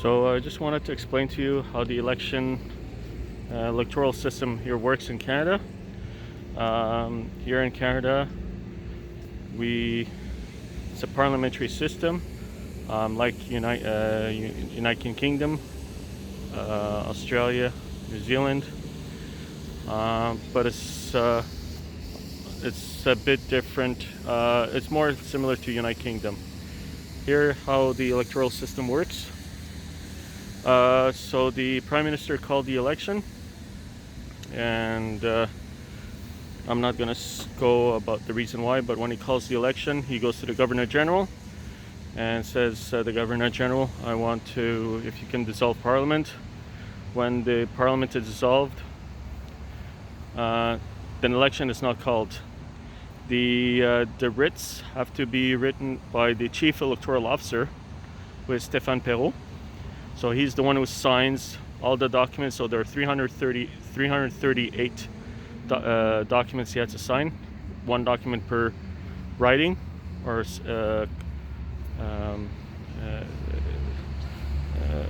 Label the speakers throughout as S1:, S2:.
S1: So I just wanted to explain to you how the electoral system here works in Canada. Here in Canada, it's a parliamentary system, like United Kingdom, Australia, New Zealand, but it's a bit different. It's more similar to United Kingdom. Here, how the electoral system works. So the Prime Minister called the election, and I'm not going to go about the reason why, but when he calls the election, he goes to the Governor General and says, the Governor General, I want to, if you can dissolve Parliament. When the Parliament is dissolved, then election is not called. The writs have to be written by the Chief Electoral Officer, who is Stéphane Perrault. So he's the one who signs all the documents. So there are 338 documents he had to sign. One document per writing, or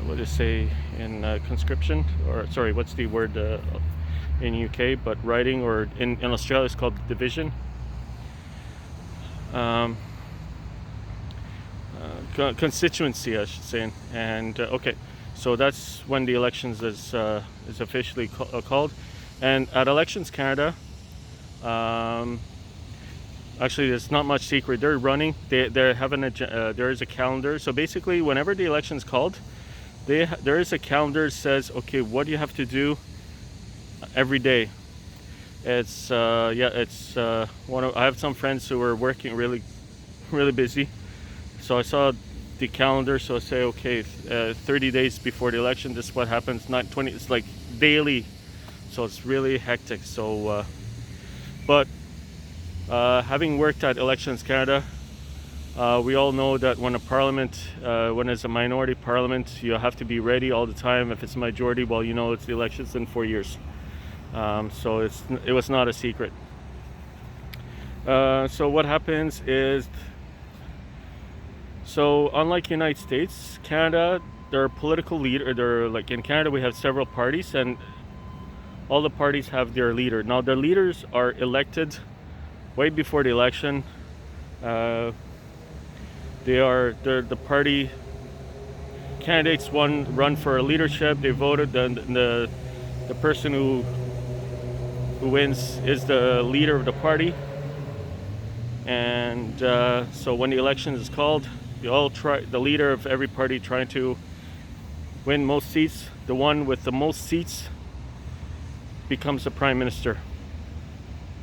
S1: what do you say in conscription? Or sorry, what's the word in UK? But writing, or in Australia it's called division. Constituency, I should say. And okay, so that's when the elections is officially called. And at Elections Canada, actually there's not much secret. They're running. They're having there is a calendar. So basically, whenever the election's called, there is a calendar that says, okay, what do you have to do every day. It's I have some friends who are working really busy. So I saw the calendar, so I say, okay, 30 days before the election, this is what happens. Not 20, it's like daily, so it's really hectic. So, but having worked at Elections Canada, we all know that when when it's a minority parliament, you have to be ready all the time. If it's a majority, well, you know, it's the elections in 4 years. So it was not a secret. So what happens is, so unlike United States, Canada, there are political leaders. Like in Canada, we have several parties, and all the parties have their leader. Now, their leaders are elected way before the election. They're the party candidates run for leadership. They voted, the person who wins is the leader of the party. And so when the election is called, the leader of every party trying to win most seats. The one with the most seats becomes the Prime Minister.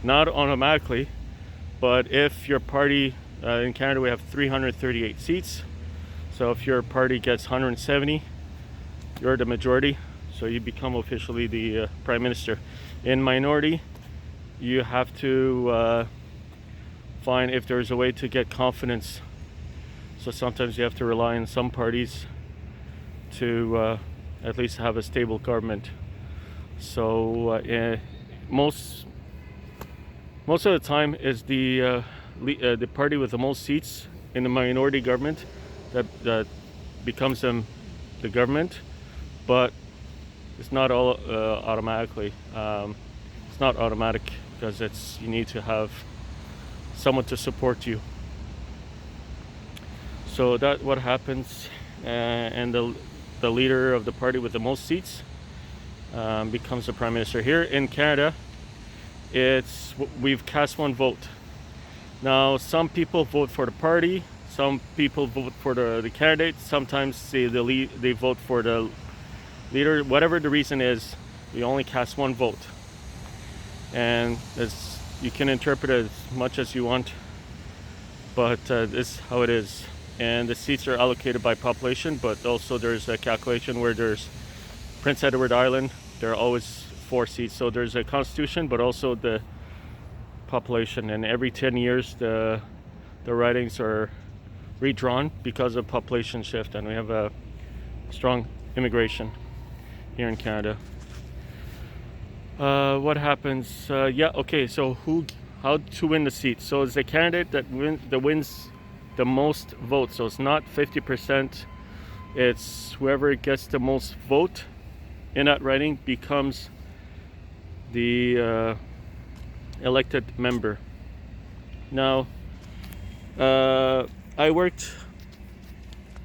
S1: Not automatically, but if your party, in Canada we have 338 seats. So if your party gets 170, you're the majority. So you become officially the Prime Minister. In minority, you have to find if there's a way to get confidence. So sometimes you have to rely on some parties to at least have a stable government. So most of the time is the party with the most seats in the minority government that becomes the government, but it's not all automatically. It's not automatic because you need to have someone to support you. So that's what happens, and the leader of the party with the most seats becomes the Prime Minister. Here in Canada, we've cast one vote. Now, some people vote for the party, some people vote for the candidate, sometimes they vote for the leader. Whatever the reason is, we only cast one vote. And you can interpret it as much as you want, but this is how it is. And the seats are allocated by population, but also there's a calculation where there's Prince Edward Island, there are always 4 seats. So there's a constitution, but also the population. And every 10 years, the ridings are redrawn because of population shift, and we have a strong immigration here in Canada. What happens? So how to win the seat? So it's the candidate that wins the most votes. So it's not 50% It's whoever gets the most vote in that riding becomes the elected member. Now, I worked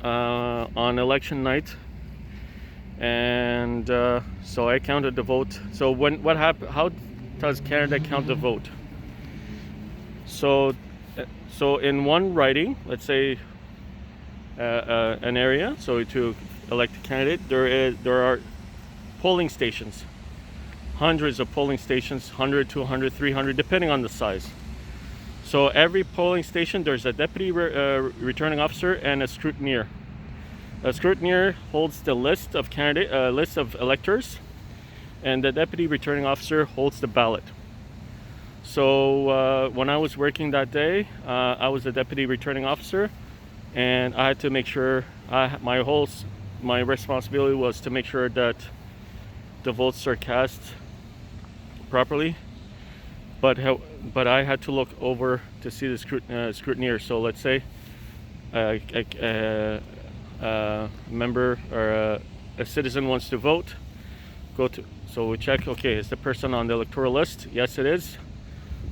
S1: on election night, and so I counted the vote. So what happened? How does Canada count the vote? So in one riding, let's say an area, so to elect a candidate, there are polling stations, hundreds of polling stations, 100, 200, 300, depending on the size. So every polling station, there's a deputy returning officer and a scrutineer. A scrutineer holds the list of list of electors, and the deputy returning officer holds the ballot. So when I was working that day, I was the deputy returning officer, and I had to make sure my responsibility was to make sure that the votes are cast properly. But I had to look over to see the scrutineer. So let's say a member or a citizen wants to vote. So we check. Okay, is the person on the electoral list? Yes, it is.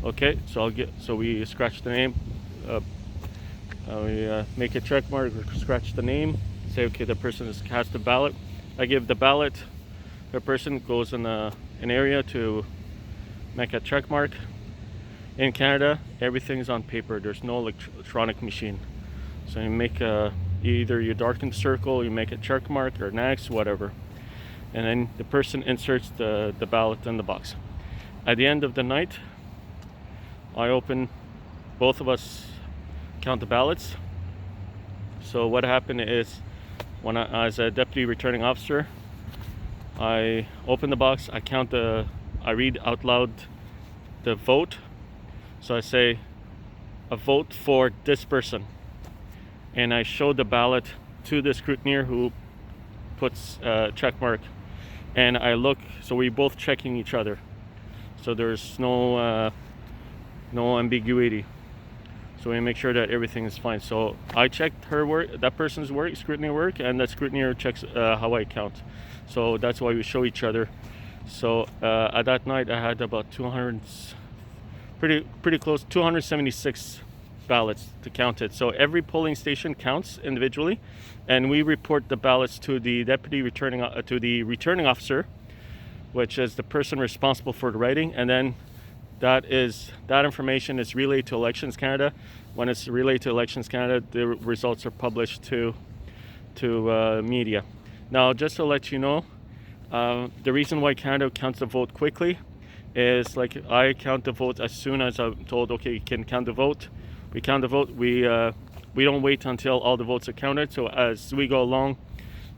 S1: Okay, so we scratch the name. We make a check mark, scratch the name. Say okay, the person has cast the ballot. I give the ballot. The person goes in an area to make a check mark. In Canada, everything is on paper. There's no electronic machine. So you make either you darken the circle, you make a check mark or an X, whatever, and then the person inserts the ballot in the box. At the end of the night, I open, both of us count the ballots. So what happened is, as a deputy returning officer, I open the box, I read out loud the vote. So I say, a vote for this person. And I show the ballot to the scrutineer who puts a check mark. And I look, so we both checking each other. So there's no ambiguity. So we make sure that everything is fine. So I checked her work, that person's work, scrutineer work, and that scrutineer checks how I count. So that's why we show each other. So at that night I had about 200, pretty close, 276 ballots to count it. So every polling station counts individually, and we report the ballots to the deputy returning officer, which is the person responsible for the writing, and then that information is relayed to Elections Canada. When it's relayed to Elections Canada, the results are published to media. Now, just to let you know, the reason why Canada counts the vote quickly is, like, I count the vote as soon as I'm told, okay, you can count the vote. We count the vote. We don't wait until all the votes are counted. So as we go along,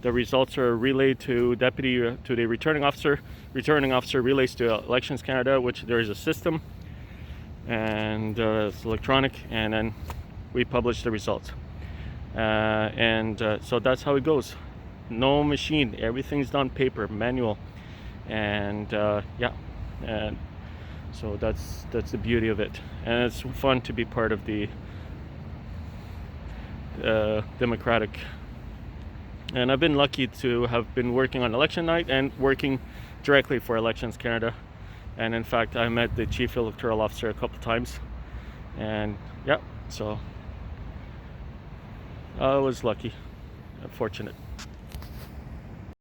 S1: the results are relayed to the returning officer. Returning officer relays to Elections Canada, which there is a system, and it's electronic, and then we publish the results. So that's how it goes. No machine. Everything's done paper, manual, and and so that's the beauty of it, and it's fun to be part of the democratic. And I've been lucky to have been working on election night and working directly for Elections Canada. And in fact, I met the chief electoral officer a couple times, and so I was lucky, fortunate.